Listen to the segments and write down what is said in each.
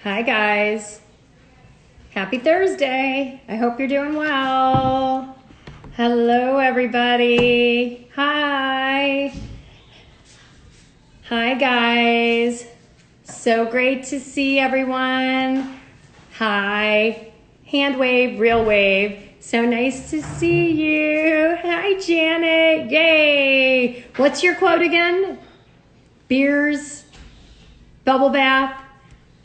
Hi guys. Happy Thursday. I hope you're doing well. Hello everybody. Hi. Hi guys. So great to see everyone. Hi. Hand wave, real wave. So nice to see you. Hi Janet. Yay. What's your quote again? Beers, bubble bath.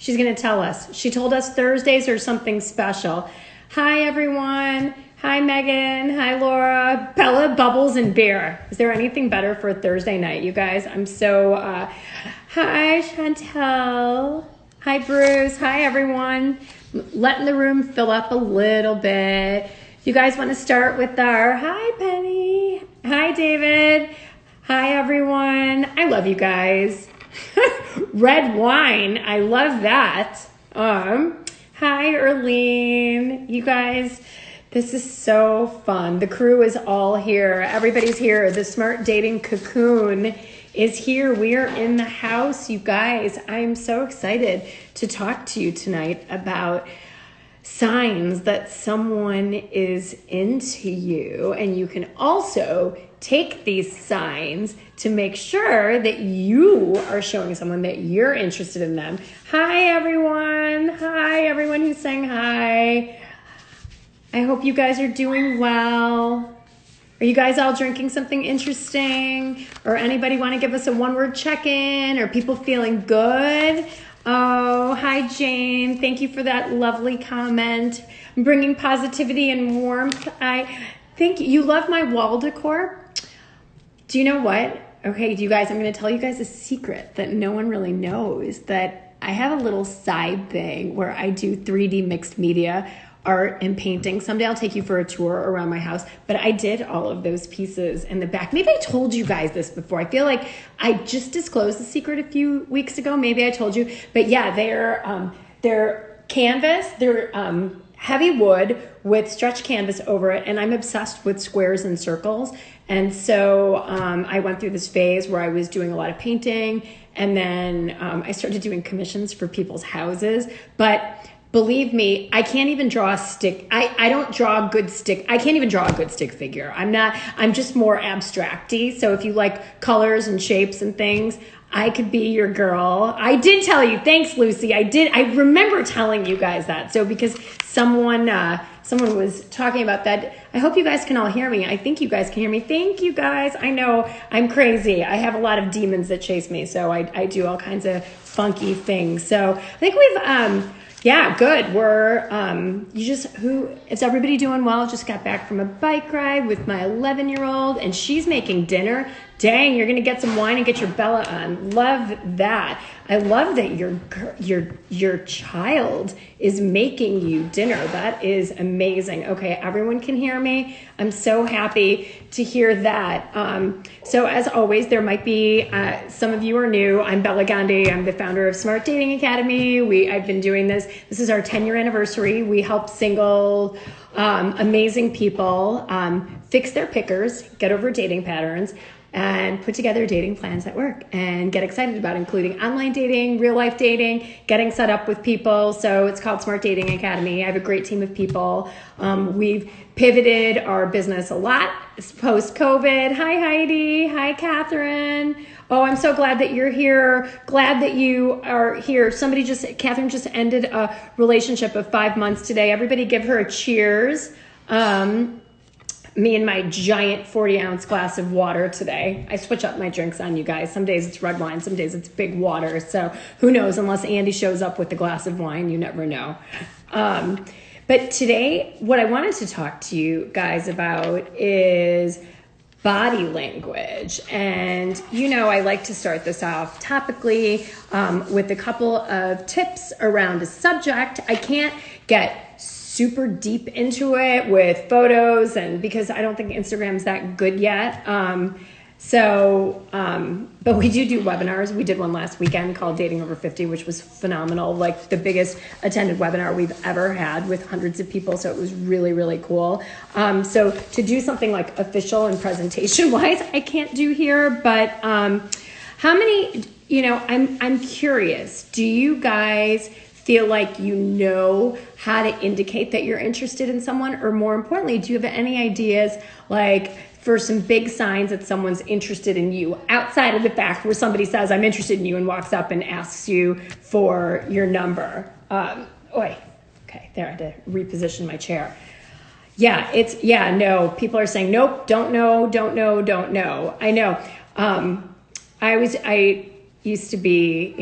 She's going to tell us. She told us Thursdays are something special. Hi, everyone. Hi, Megan. Hi, Laura. Bella, bubbles, and beer. Is there anything better for a Thursday night, you guys? I'm so... Hi, Chantel. Hi, Bruce. Hi, everyone. Letting the room fill up a little bit. You guys want to start with our... Hi, Penny. Hi, David. Hi, everyone. I love you guys. Red wine. I love that. Hi, Erlene. You guys, this is so fun. The crew is all here. Everybody's here. The Smart Dating Cocoon is here. We are in the house, you guys. I'm so excited to talk to you tonight about signs that someone is into you, and you can also take these signs to make sure that you are showing someone that you're interested in them. Hi everyone. Hi everyone who's saying hi. I hope you guys are doing well. Are you guys all drinking something interesting? Or anybody want to give us a one-word check-in? Or people feeling good? Oh, hi Jane. Thank you for that lovely comment. I'm bringing positivity and warmth. I think you love my wall decor. Do you know what? Okay, you guys, I'm going to tell you guys a secret that no one really knows, that I have a little side thing where I do 3D mixed media art and painting. Someday I'll take you for a tour around my house, but I did all of those pieces in the back. Maybe I told you guys this before. I feel like I just disclosed the secret a few weeks ago. Maybe I told you, but yeah, they're canvas. They're heavy wood with stretch canvas over it, and I'm obsessed with squares and circles. And so I went through this phase where I was doing a lot of painting, and then I started doing commissions for people's houses. But believe me, I can't even draw a stick. I don't draw a good stick. I can't even draw a good stick figure. I'm just more abstract-y. So if you like colors and shapes and things, I could be your girl. I did tell you. Thanks, Lucy. I remember telling you guys that. So because someone was talking about that. I hope you guys can all hear me. I think you guys can hear me. Thank you guys. I know I'm crazy. I have a lot of demons that chase me. So I do all kinds of funky things. So I think we've, yeah, good. Is everybody doing well? Just got back from a bike ride with my 11-year-old, and she's making dinner. Dang, you're going to get some wine and get your Bela on. Love that. I love that your child is making you dinner. That is amazing. Okay, everyone can hear me. I'm so happy to hear that. So as always, there might be, some of you are new. I'm Bela Gandhi. I'm the founder of Smart Dating Academy. I've been doing this. This is our 10-year anniversary. We help single, amazing people fix their pickers, get over dating patterns, and put together dating plans that work and get excited about, including online dating, real life dating, getting set up with people. So it's called Smart Dating Academy. I have a great team of people. We've pivoted our business a lot post-COVID. Hi, Heidi. Hi, Catherine. Oh, I'm so glad that you're here. Glad that you are here. Catherine just ended a relationship of 5 months today. Everybody give her a cheers. Me and my giant 40-ounce glass of water today. I switch up my drinks on you guys. Some days it's red wine, some days it's big water. So who knows? Unless Andy shows up with a glass of wine, you never know. But today, what I wanted to talk to you guys about is body language. And I like to start this off topically with a couple of tips around a subject. I can't get super deep into it with photos, and because I don't think Instagram's that good yet. But we do webinars. We did one last weekend called Dating Over 50, which was phenomenal, like the biggest attended webinar we've ever had with hundreds of people. So it was really, really cool. So to do something like official and presentation wise, I can't do here, but how many, I'm curious, do you guys feel like you know how to indicate that you're interested in someone? Or more importantly, do you have any ideas like for some big signs that someone's interested in you outside of the fact where somebody says, I'm interested in you and walks up and asks you for your number? Okay, there, I had to reposition my chair. No, people are saying, nope, don't know. I know. I used to be,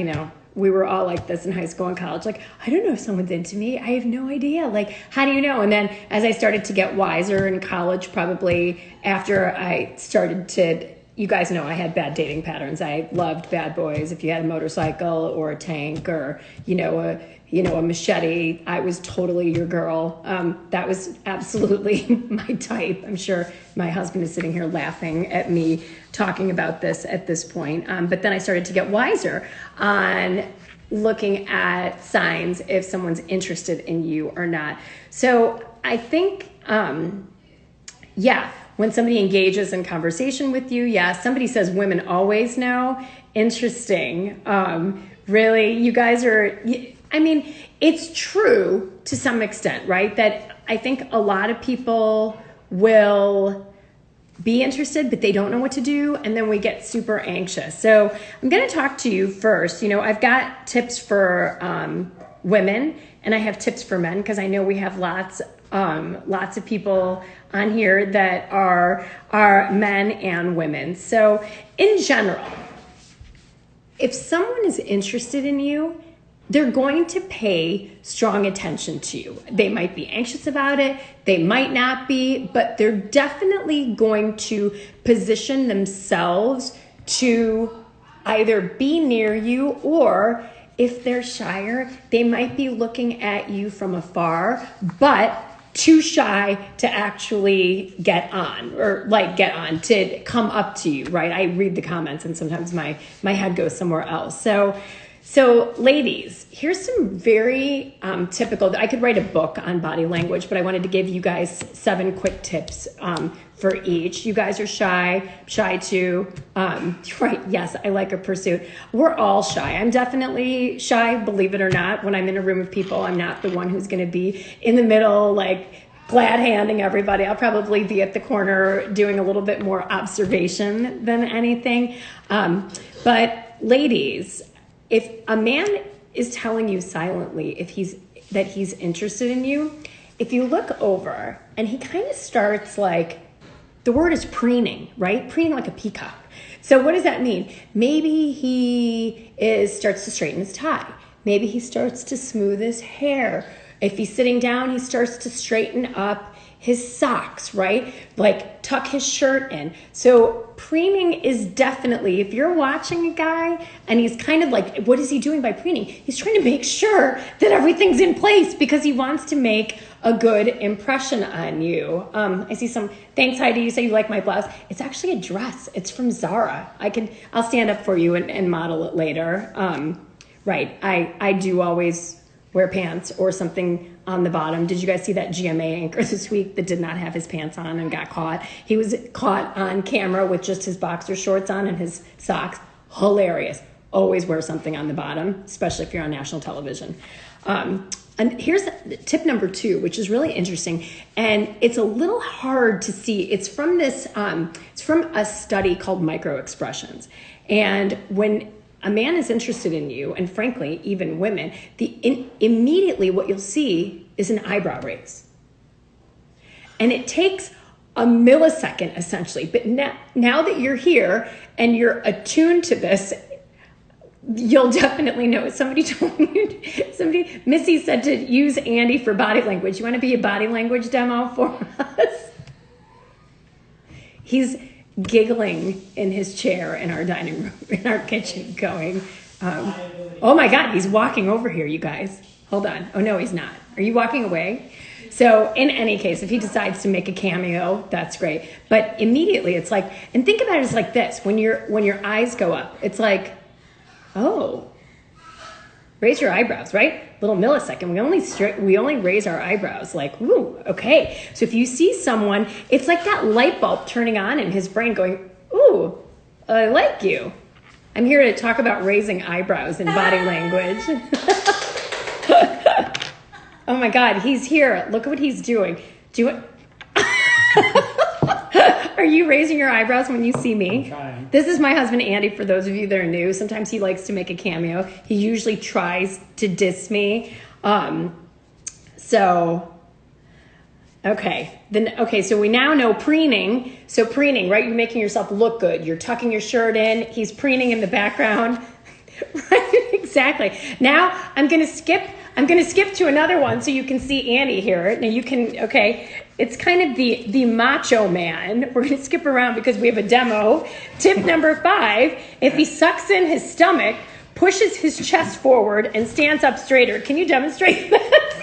we were all like this in high school and college. Like, I don't know if someone's into me. I have no idea. Like, how do you know? And then as I started to get wiser in college, probably after I started to, you guys know I had bad dating patterns. I loved bad boys. If you had a motorcycle or a tank or, a machete, I was totally your girl. That was absolutely my type. I'm sure my husband is sitting here laughing at me talking about this at this point. But then I started to get wiser on looking at signs if someone's interested in you or not. So I think, when somebody engages in conversation with you, somebody says women always know. Interesting. Really, you guys are... it's true to some extent, right? That I think a lot of people will be interested, but they don't know what to do. And then we get super anxious. So I'm going to talk to you first. I've got tips for women and I have tips for men because I know we have lots of people on here that are men and women. So in general, if someone is interested in you, they're going to pay strong attention to you. They might be anxious about it. They might not be, but they're definitely going to position themselves to either be near you, or if they're shyer, they might be looking at you from afar, but too shy to actually get on to come up to you, right? I read the comments and sometimes my head goes somewhere else. So ladies, here's some very typical, I could write a book on body language, but I wanted to give you guys 7 quick tips for each. You guys are shy too. Right, yes, I like a pursuit. We're all shy. I'm definitely shy, believe it or not. When I'm in a room of people, I'm not the one who's gonna be in the middle, like glad handing everybody. I'll probably be at the corner doing a little bit more observation than anything. But ladies, if a man is telling you silently that he's interested in you, if you look over and he kind of starts like, the word is preening, right? Preening like a peacock. So what does that mean? Maybe he starts to straighten his tie. Maybe he starts to smooth his hair. If he's sitting down, he starts to straighten up his socks, right? Like tuck his shirt in. So preening is definitely, if you're watching a guy and he's kind of like, what is he doing by preening? He's trying to make sure that everything's in place because he wants to make a good impression on you. I see some, thanks Heidi, you say you like my blouse. It's actually a dress. It's from Zara. I'll stand up for you and model it later. Right, I do always wear pants or something on the bottom. Did you guys see that GMA anchor this week that did not have his pants on and got caught? He was caught on camera with just his boxer shorts on and his socks. Hilarious. Always wear something on the bottom, especially if you're on national television. And here's tip number 2, which is really interesting. And it's a little hard to see. It's from it's from a study called Microexpressions. And when a man is interested in you, and frankly, even women, immediately what you'll see is an eyebrow raise. And it takes a millisecond, essentially. But now that you're here and you're attuned to this, you'll definitely know. Somebody told me, Missy said to use Andy for body language. You want to be a body language demo for us? He's giggling in his chair in our dining room, in our kitchen, going, oh my God, he's walking over here, you guys. Hold on. Oh no, he's not. Are you walking away? So in any case, if he decides to make a cameo, that's great. But immediately it's like, and think about it as like this, when your eyes go up, it's like, oh, raise your eyebrows, right? Little millisecond. We only raise our eyebrows like, ooh, okay. So if you see someone, it's like that light bulb turning on in his brain going, ooh, I like you. I'm here to talk about raising eyebrows in body language. Oh my God, he's here. Look at what he's doing. Do it. Are you raising your eyebrows when you see me? I'm trying. This is my husband, Andy, for those of you that are new. Sometimes he likes to make a cameo. He usually tries to diss me. Okay, so we now know preening. So preening, right? You're making yourself look good. You're tucking your shirt in. He's preening in the background. Right, exactly. Now I'm gonna skip to another one so you can see Andy here. Now you can, okay, it's kind of the macho man. We're gonna skip around because we have a demo. Tip number 5, if he sucks in his stomach, pushes his chest forward and stands up straighter. Can you demonstrate that?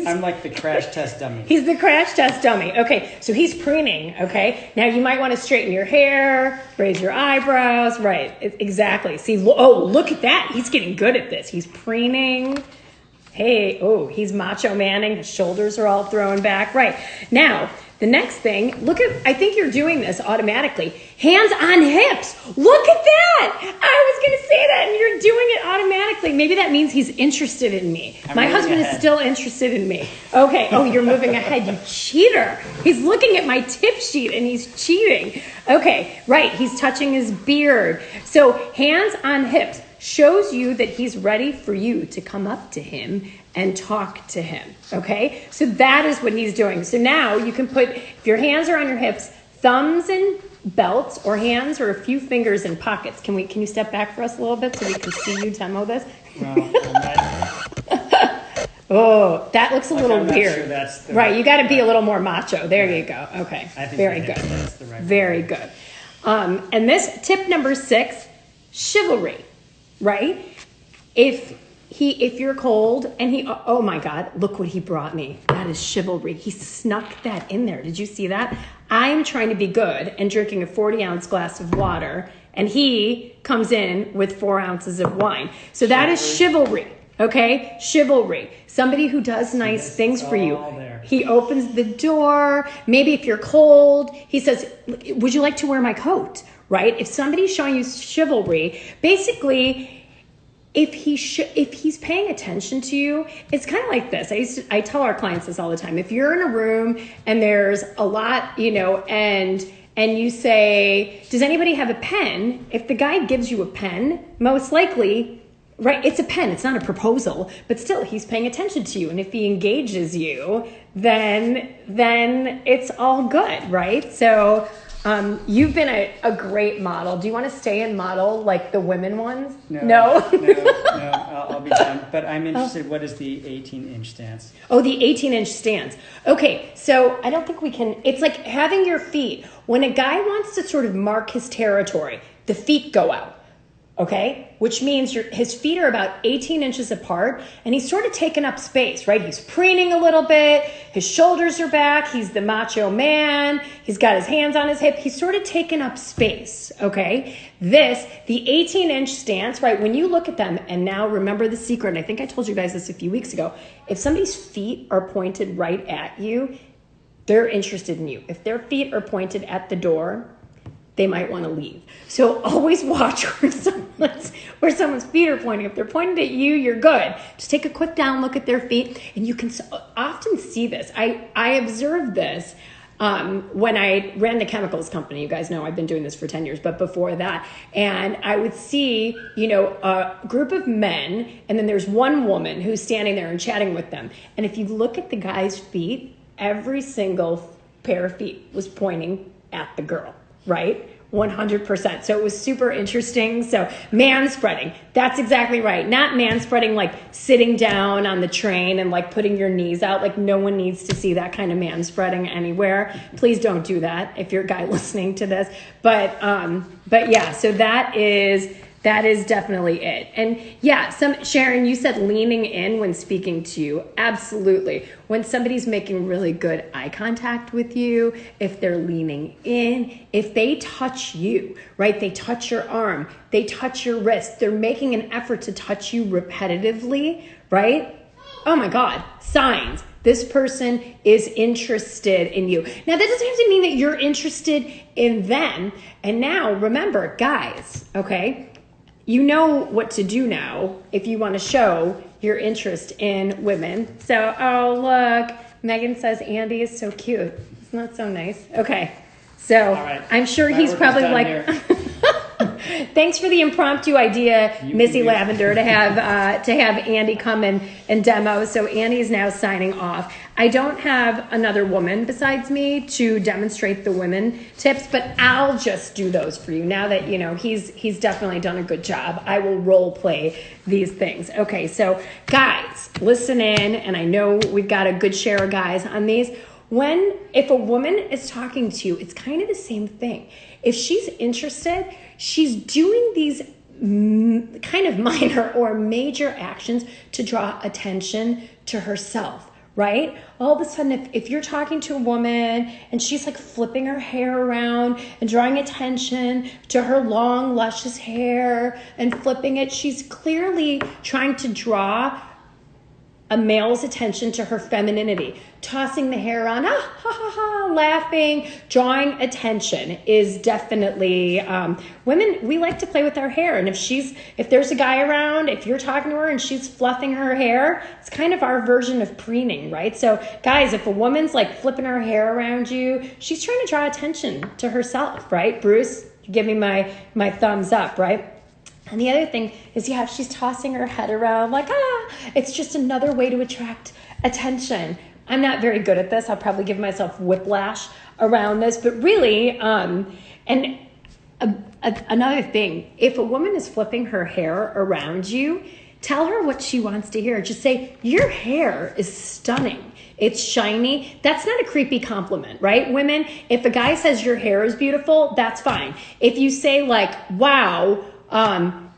I'm like the crash test dummy. He's the crash test dummy. Okay, so he's preening, okay? Now you might want to straighten your hair, raise your eyebrows. Right, exactly. See, look at that. He's getting good at this. He's preening. Hey, he's macho manning. His shoulders are all thrown back. Right, now, the next thing, I think you're doing this automatically. Hands on hips. Look at that. I was going to say that, and you're doing it automatically. Maybe that means he's interested in me. My husband is still interested in me. Okay. Oh, you're moving ahead. You cheater. He's looking at my tip sheet, and he's cheating. Okay. Right. He's touching his beard. So hands on hips shows you that he's ready for you to come up to him and talk to him, okay? So that is what he's doing. So now you can put, if your hands are on your hips, thumbs in belts, or hands or a few fingers in pockets. Can you step back for us a little bit so we can see you demo this? Oh, that looks a little weird. Sure that's right, you got to be a little more macho. There you go. Okay, very good. That's the right very good. And this tip number 6, chivalry, right? If you're cold and oh my God, look what he brought me. That is chivalry. He snuck that in there. Did you see that? I'm trying to be good and drinking a 40-ounce glass of water, and he comes in with 4 ounces of wine. So that is chivalry, okay? Chivalry. Somebody who does nice things for you. There. He opens the door. Maybe if you're cold, he says, would you like to wear my coat, right? If somebody's showing you chivalry, basically, if he's paying attention to you, it's kind of like this. I tell our clients this all the time. If you're in a room and there's a lot, and you say, does anybody have a pen? If the guy gives you a pen, most likely, right, it's a pen. It's not a proposal, but still he's paying attention to you. And if he engages you, then it's all good, right? So you've been a great model. Do you want to stay in model like the women ones? No, I'll be done. But I'm interested, what is the 18-inch stance? Oh, the 18-inch stance. Okay, so I don't think we can, it's like having your feet. When a guy wants to sort of mark his territory, the feet go out. Okay, which means his feet are about 18 inches apart, and he's sort of taken up space, right? He's preening a little bit, his shoulders are back, he's the macho man, he's got his hands on his hip, he's sort of taken up space, okay? The 18-inch stance, right, when you look at them, and now remember the secret, and I think I told you guys this a few weeks ago, if somebody's feet are pointed right at you, they're interested in you. If their feet are pointed at the door, they might want to leave. So always watch where someone's feet are pointing. If they're pointed at you, you're good. Just take a quick down look at their feet, and you can often see this. I observed this when I ran the chemicals company. You guys know I've been doing this for 10 years, but before that, and I would see, a group of men, and then there's one woman who's standing there and chatting with them. And if you look at the guy's feet, every single pair of feet was pointing at the girl. Right? 100%. So it was super interesting. So manspreading, that's exactly right. Not manspreading like sitting down on the train and like putting your knees out. Like no one needs to see that kind of manspreading anywhere. Please don't do that if you're a guy listening to this. But yeah, so that is definitely it. And yeah, Sharon, you said leaning in when speaking to you. Absolutely. When somebody's making really good eye contact with you, if they're leaning in, if they touch you, right? They touch your arm, they touch your wrist, they're making an effort to touch you repetitively, right? Oh my God, signs. This person is interested in you. Now, that doesn't have to mean that you're interested in them. And now, remember, guys, okay? You know what to do now if you want to show your interest in women. So, oh, look, Megan says Andy is so cute. Isn't that so nice? Okay. So right. I'm sure he's probably like, thanks for the impromptu idea, Missy Lavender, to have Andy come and demo. So Andy's now signing off. I don't have another woman besides me to demonstrate the women tips, but I'll just do those for you now that, you know, he's definitely done a good job. I will role play these things. Okay, so guys, listen in, and I know we've got a good share of guys on these. If a woman is talking to you, it's kind of the same thing. If she's interested, she's doing these kind of minor or major actions to draw attention to herself, right? All of a sudden, if you're talking to a woman and she's like flipping her hair around and drawing attention to her long, luscious hair and flipping it, she's clearly trying to draw a male's attention to her femininity. Tossing the hair around, ha ha ha, laughing, drawing attention is definitely, women, we like to play with our hair. And if there's a guy around, if you're talking to her and she's fluffing her hair, it's kind of our version of preening, right? So guys, if a woman's like flipping her hair around you, she's trying to draw attention to herself, right? Bruce, give me my thumbs up, right? And the other thing is, yeah, she's tossing her head around like, it's just another way to attract attention. I'm not very good at this. I'll probably give myself whiplash around this. But really, another thing, if a woman is flipping her hair around you, tell her what she wants to hear. Just say, your hair is stunning. It's shiny. That's not a creepy compliment, right? Women, if a guy says your hair is beautiful, that's fine. If you say like, wow,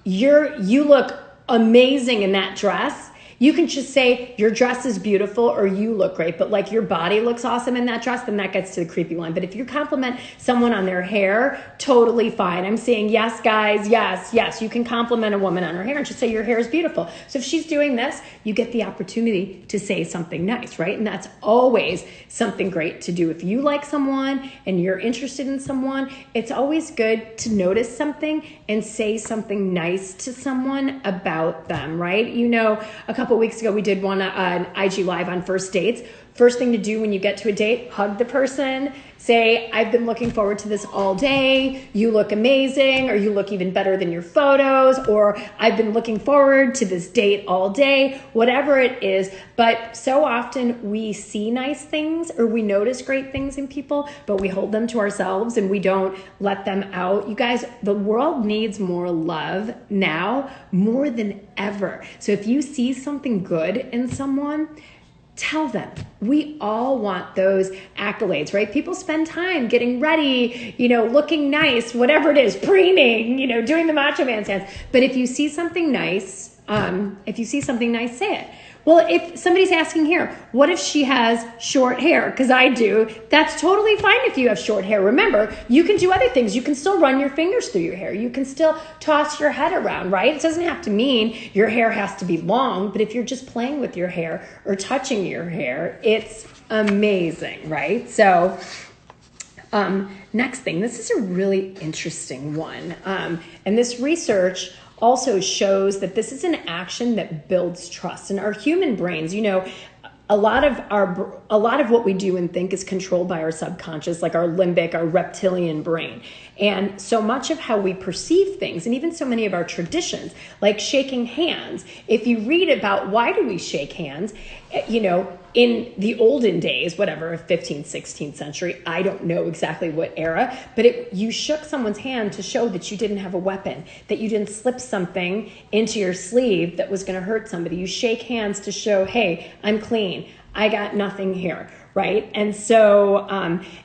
you look amazing in that dress, you can just say your dress is beautiful or you look great, but like your body looks awesome in that dress, then that gets to the creepy line. But if you compliment someone on their hair, totally fine. I'm saying, yes, guys, yes, you can compliment a woman on her hair and just say your hair is beautiful. So if she's doing this, you get the opportunity to say something nice, right? And that's always something great to do. If you like someone and you're interested in someone, it's always good to notice something and say something nice to someone about them, right? You know, a couple weeks ago, we did an IG Live on first dates. First thing to do when you get to a date, hug the person, say, I've been looking forward to this all day, you look amazing, or you look even better than your photos, or I've been looking forward to this date all day, whatever it is. But so often we see nice things or we notice great things in people, but we hold them to ourselves and we don't let them out. You guys, the world needs more love now more than ever. So if you see something good in someone, tell them. We all want those accolades, right? People spend time getting ready, looking nice, whatever it is, preening, doing the Macho Man stance. But if you see something nice, say it. Well, if somebody's asking here, what if she has short hair? Because I do. That's totally fine if you have short hair. Remember, you can do other things. You can still run your fingers through your hair. You can still toss your head around, right? It doesn't have to mean your hair has to be long, but if you're just playing with your hair or touching your hair, it's amazing, right? So next thing, this is a really interesting one. And this research also shows that this is an action that builds trust. And our human brains, a lot of what we do and think is controlled by our subconscious, like our limbic, our reptilian brain. And so much of how we perceive things, and even so many of our traditions, like shaking hands, if you read about why do we shake hands, in the olden days, whatever, 15th, 16th century, I don't know exactly what era, but you shook someone's hand to show that you didn't have a weapon, that you didn't slip something into your sleeve that was going to hurt somebody. You shake hands to show, hey, I'm clean. I got nothing here, right? And so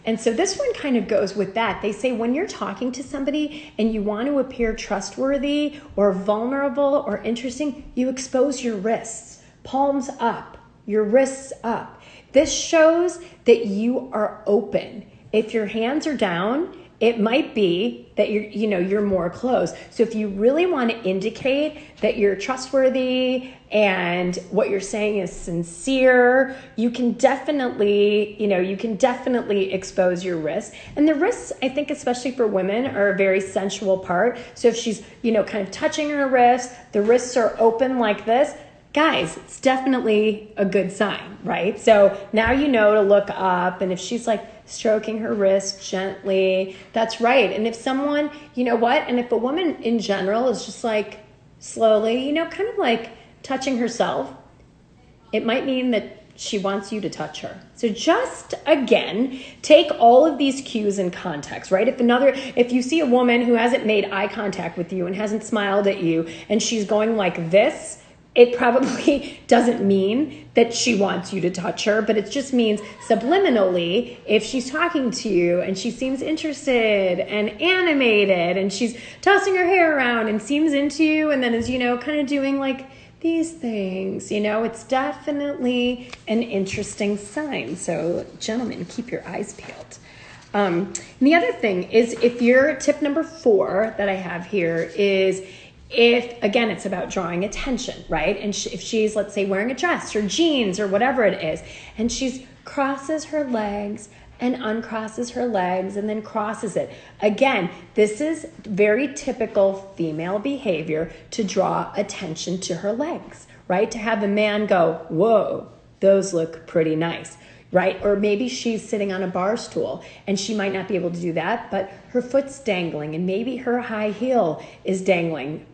this one kind of goes with that. They say when you're talking to somebody and you want to appear trustworthy or vulnerable or interesting, you expose your wrists, palms up, your wrists up. This shows that you are open. If your hands are down, it might be that you're more closed. So if you really want to indicate that you're trustworthy and what you're saying is sincere, you can definitely expose your wrists. And the wrists, I think, especially for women, are a very sensual part. So if she's, kind of touching her wrist, the wrists are open like this, guys, it's definitely a good sign, right? So now you know to look up, and if she's like stroking her wrist gently, that's right. And if someone, you know what, and if a woman in general is just like slowly, kind of like touching herself, it might mean that she wants you to touch her. So just, again, take all of these cues in context, right? If you see a woman who hasn't made eye contact with you and hasn't smiled at you and she's going like this, it probably doesn't mean that she wants you to touch her, but it just means subliminally, if she's talking to you and she seems interested and animated and she's tossing her hair around and seems into you and then is, kind of doing like these things, it's definitely an interesting sign. So gentlemen, keep your eyes peeled. And the other thing is, if your tip number 4 that I have here is, again, it's about drawing attention, right? And if she's, let's say, wearing a dress or jeans or whatever it is, and she's crosses her legs and uncrosses her legs and then crosses it. Again, this is very typical female behavior to draw attention to her legs, right? To have a man go, whoa, those look pretty nice, right? Or maybe she's sitting on a bar stool and she might not be able to do that, but her foot's dangling and maybe her high heel is dangling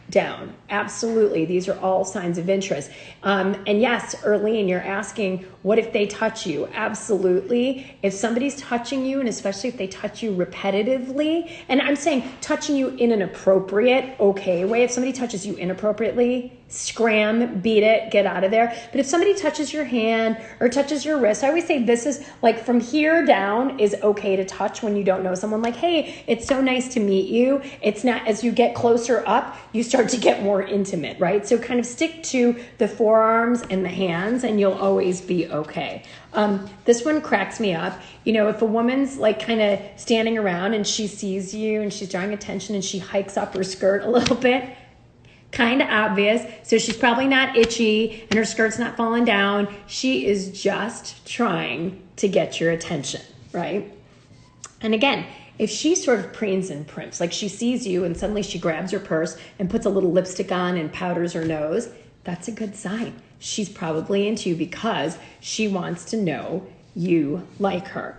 down. Absolutely. These are all signs of interest. And yes, Erlene, you're asking, what if they touch you? Absolutely. If somebody's touching you, and especially if they touch you repetitively, and I'm saying touching you in an appropriate, okay way. If somebody touches you inappropriately, scram, beat it, get out of there. But if somebody touches your hand or touches your wrist, I always say this is like from here down is okay to touch when you don't know someone. Like, hey, it's so nice to meet you. It's not, as you get closer up, you start to get more intimate, right? So kind of stick to the forearms and the hands and you'll always be okay. This one cracks me up. If a woman's like kind of standing around and she sees you and she's drawing attention and she hikes up her skirt a little bit, kind of obvious. So she's probably not itchy and her skirt's not falling down. She is just trying to get your attention, right? And again, if she sort of preens and primps, like she sees you and suddenly she grabs her purse and puts a little lipstick on and powders her nose, that's a good sign. She's probably into you because she wants to know you like her.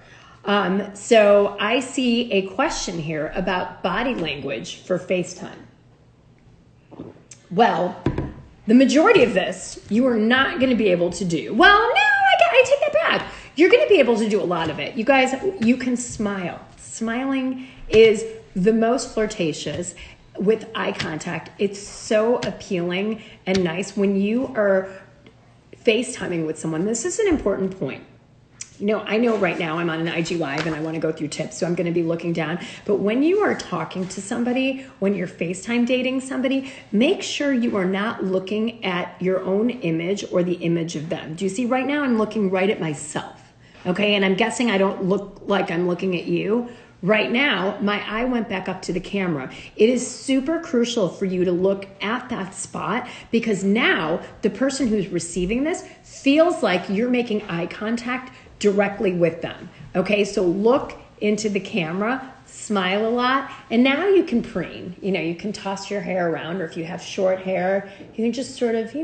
So I see a question here about body language for FaceTime. Well, the majority of this you are not going to be able to do. Well, no, I take that back. You're going to be able to do a lot of it. You guys, you can smile. Smiling is the most flirtatious with eye contact. It's so appealing and nice when you are FaceTiming with someone. This is an important point. I know right now I'm on an IG Live and I want to go through tips, so I'm going to be looking down. But when you are talking to somebody, when you're FaceTime dating somebody, make sure you are not looking at your own image or the image of them. Do you see right now I'm looking right at myself? Okay, and I'm guessing I don't look like I'm looking at you. Right now, my eye went back up to the camera. It is super crucial for you to look at that spot because now the person who's receiving this feels like you're making eye contact directly with them. Okay, so look into the camera, smile a lot, and now you can preen. You can toss your hair around, or if you have short hair, you can just sort of,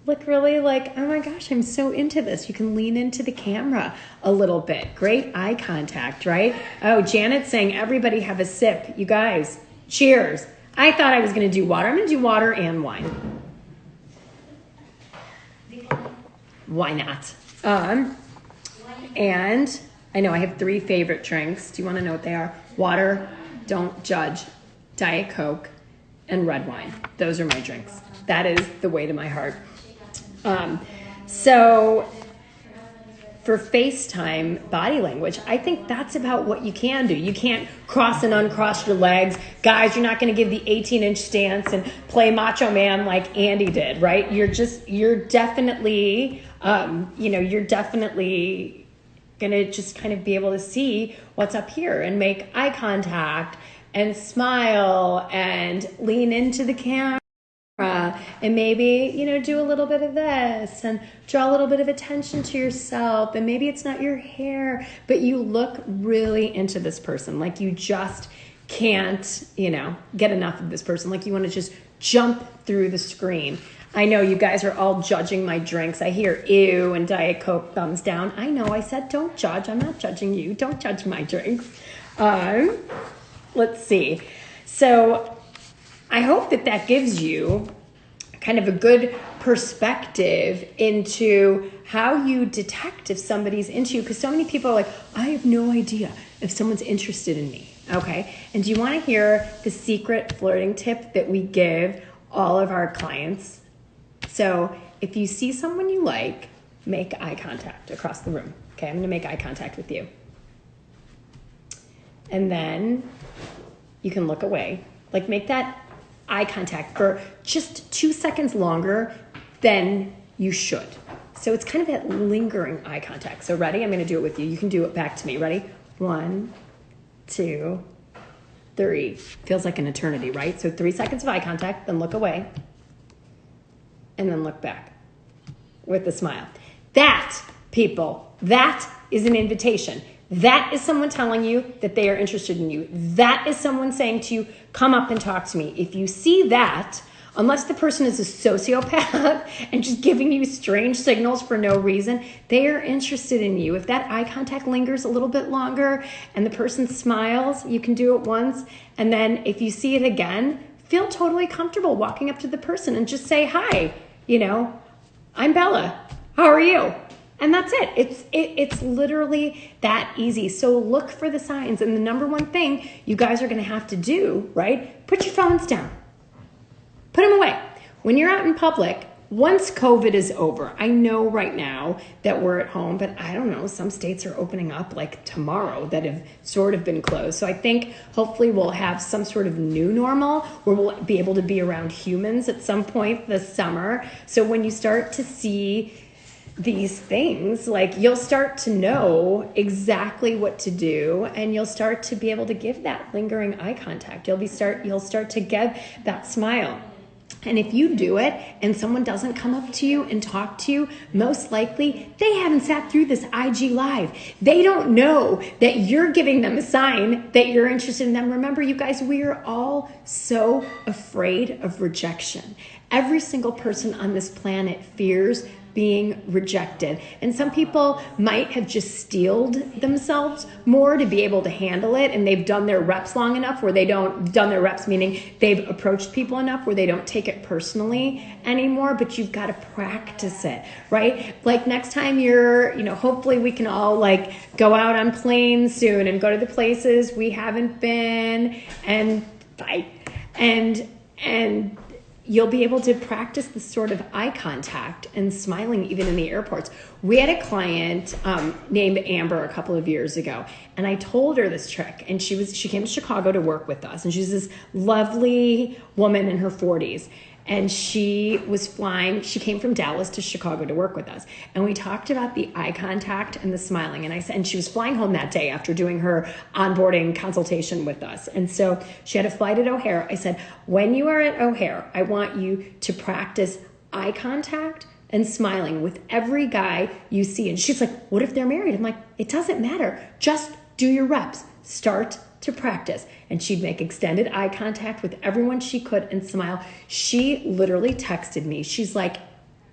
look really like, oh my gosh, I'm so into this. You can lean into the camera a little bit. Great eye contact, right? Oh, Janet's saying everybody have a sip. You guys, cheers. I thought I was going to do water. I'm going to do water and wine. Why not? And I know I have 3 favorite drinks. Do you want to know what they are? Water, don't judge, Diet Coke, and red wine. Those are my drinks. That is the way to my heart. So for FaceTime body language, I think that's about what you can do. You can't cross and uncross your legs. Guys, you're not going to give the 18-inch stance and play macho man like Andy did, right? You're definitely, you're definitely going to just kind of be able to see what's up here and make eye contact and smile and lean into the camera. And maybe, do a little bit of this and draw a little bit of attention to yourself. And maybe it's not your hair, but you look really into this person. Like you just can't, get enough of this person. Like you want to just jump through the screen. I know you guys are all judging my drinks. I hear ew and Diet Coke thumbs down. I know, I said don't judge. I'm not judging you. Don't judge my drinks. Let's see. So I hope that gives you kind of a good perspective into how you detect if somebody's into you. Because so many people are like, I have no idea if someone's interested in me. Okay. And do you want to hear the secret flirting tip that we give all of our clients? So if you see someone you like, make eye contact across the room. Okay, I'm going to make eye contact with you. And then you can look away. Like make that eye contact for just 2 seconds longer than you should. So it's kind of that lingering eye contact. So ready? I'm going to do it with you. You can do it back to me. Ready? 1, 2, 3. Feels like an eternity, right? So 3 seconds of eye contact, then look away. And then look back with a smile. That, people, that is an invitation. That is someone telling you that they are interested in you. That is someone saying to you, come up and talk to me. If you see that, unless the person is a sociopath and just giving you strange signals for no reason, they are interested in you. If that eye contact lingers a little bit longer and the person smiles, you can do it once. And then if you see it again, feel totally comfortable walking up to the person and just say, hi, I'm Bela. How are you? And that's it. It's literally that easy. So look for the signs. And the number one thing you guys are going to have to do, right? Put your phones down. Put them away. When you're out in public, once COVID is over, I know right now that we're at home, but I don't know, some states are opening up like tomorrow that have sort of been closed. So I think hopefully we'll have some sort of new normal where we'll be able to be around humans at some point this summer. So when you start to see these things, like you'll start to know exactly what to do, and you'll start to be able to give that lingering eye contact. You'll start to give that smile. And if you do it and someone doesn't come up to you and talk to you, most likely they haven't sat through this IG Live. They don't know that you're giving them a sign that you're interested in them. Remember, you guys, we are all so afraid of rejection. Every single person on this planet fears being rejected. And some people might have just steeled themselves more to be able to handle it, and they've done their reps long enough where done their reps, meaning they've approached people enough where they don't take it personally anymore, but you've got to practice it, right? Like next time you're, hopefully we can all like go out on planes soon and go to the places we haven't been and fight and you'll be able to practice this sort of eye contact and smiling even in the airports. We had a client named Amber a couple of years ago, and I told her this trick, and she came to Chicago to work with us, and she's this lovely woman in her 40s. And she came from Dallas to Chicago to work with us. And we talked about the eye contact and the smiling. And she was flying home that day after doing her onboarding consultation with us. And so she had a flight at O'Hare. I said, when you are at O'Hare, I want you to practice eye contact and smiling with every guy you see. And she's like, what if they're married? I'm like, it doesn't matter. Just do your reps. Start to practice. And she'd make extended eye contact with everyone she could and smile. She literally texted me. She's like,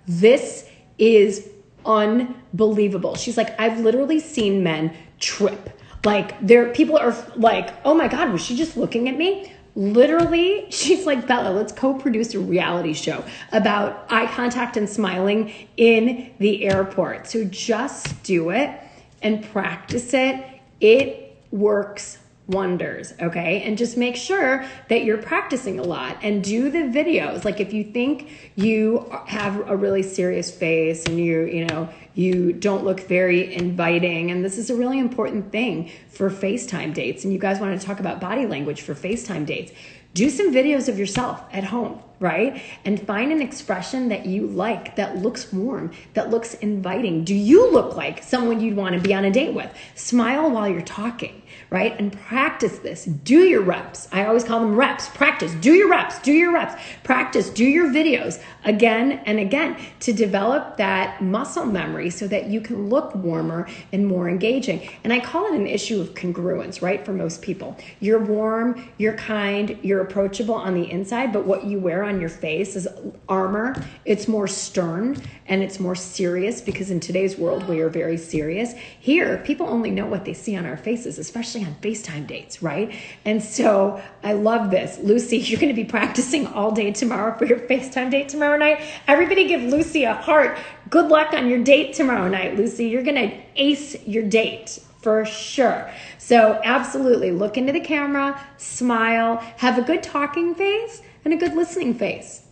this is unbelievable. She's like, I've literally seen men trip. Like people are like, oh my God, was she just looking at me? Literally, she's like, Bela, let's co-produce a reality show about eye contact and smiling in the airport. So just do it and practice it. It works wonders, okay? And just make sure that you're practicing a lot and do the videos. Like if you think you have a really serious face and you don't look very inviting, and this is a really important thing for FaceTime dates, and you guys want to talk about body language for FaceTime dates, do some videos of yourself at home, right? And find an expression that you like, that looks warm, that looks inviting. Do you look like someone you'd want to be on a date with? Smile while you're talking, right? And practice this. Do your reps. I always call them reps. Practice. Do your reps. Do your reps. Practice. Do your videos again and again to develop that muscle memory so that you can look warmer and more engaging. And I call it an issue of congruence, right? For most people. You're warm, you're kind, you're you're approachable on the inside, but what you wear on your face is armor. It's more stern and it's more serious, because in today's world, we are very serious. Here, people only know what they see on our faces, especially on FaceTime dates, right? And so I love this. Lucy, you're going to be practicing all day tomorrow for your FaceTime date tomorrow night. Everybody give Lucy a heart. Good luck on your date tomorrow night, Lucy. You're going to ace your date for sure. So absolutely look into the camera, smile, have a good talking face and a good listening face.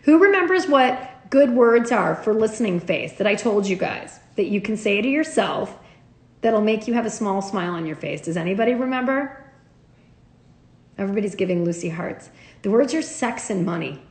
Who remembers what good words are for listening face that I told you guys that you can say to yourself that'll make you have a small smile on your face? Does anybody remember? Everybody's giving Lucy hearts. The words are sex and money.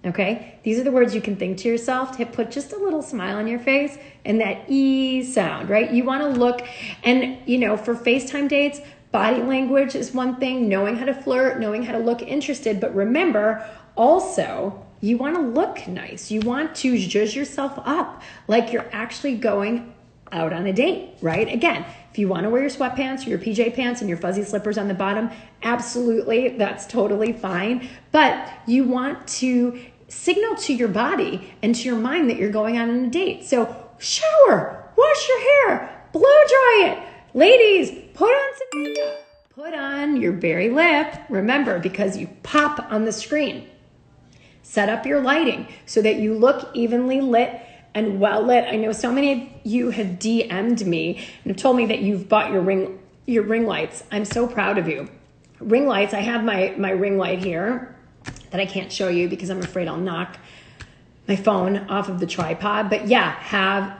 Okay? These are the words you can think to yourself to put just a little smile on your face and that E sound, right? You want to look, and for FaceTime dates, body language is one thing, knowing how to flirt, knowing how to look interested, but remember also, you want to look nice. You want to zhuzh yourself up like you're actually going out on a date, right? Again, if you want to wear your sweatpants or your PJ pants and your fuzzy slippers on the bottom, absolutely, that's totally fine. But you want to signal to your body and to your mind that you're going on a date. So shower, wash your hair, blow dry it. Ladies, put on some makeup. Put on your berry lip, remember, because you pop on the screen. Set up your lighting so that you look evenly lit and well lit. I know so many of you have DM'd me and have told me that you've bought your ring lights. I'm so proud of you. Ring lights, I have my ring light here that I can't show you because I'm afraid I'll knock my phone off of the tripod. But yeah, have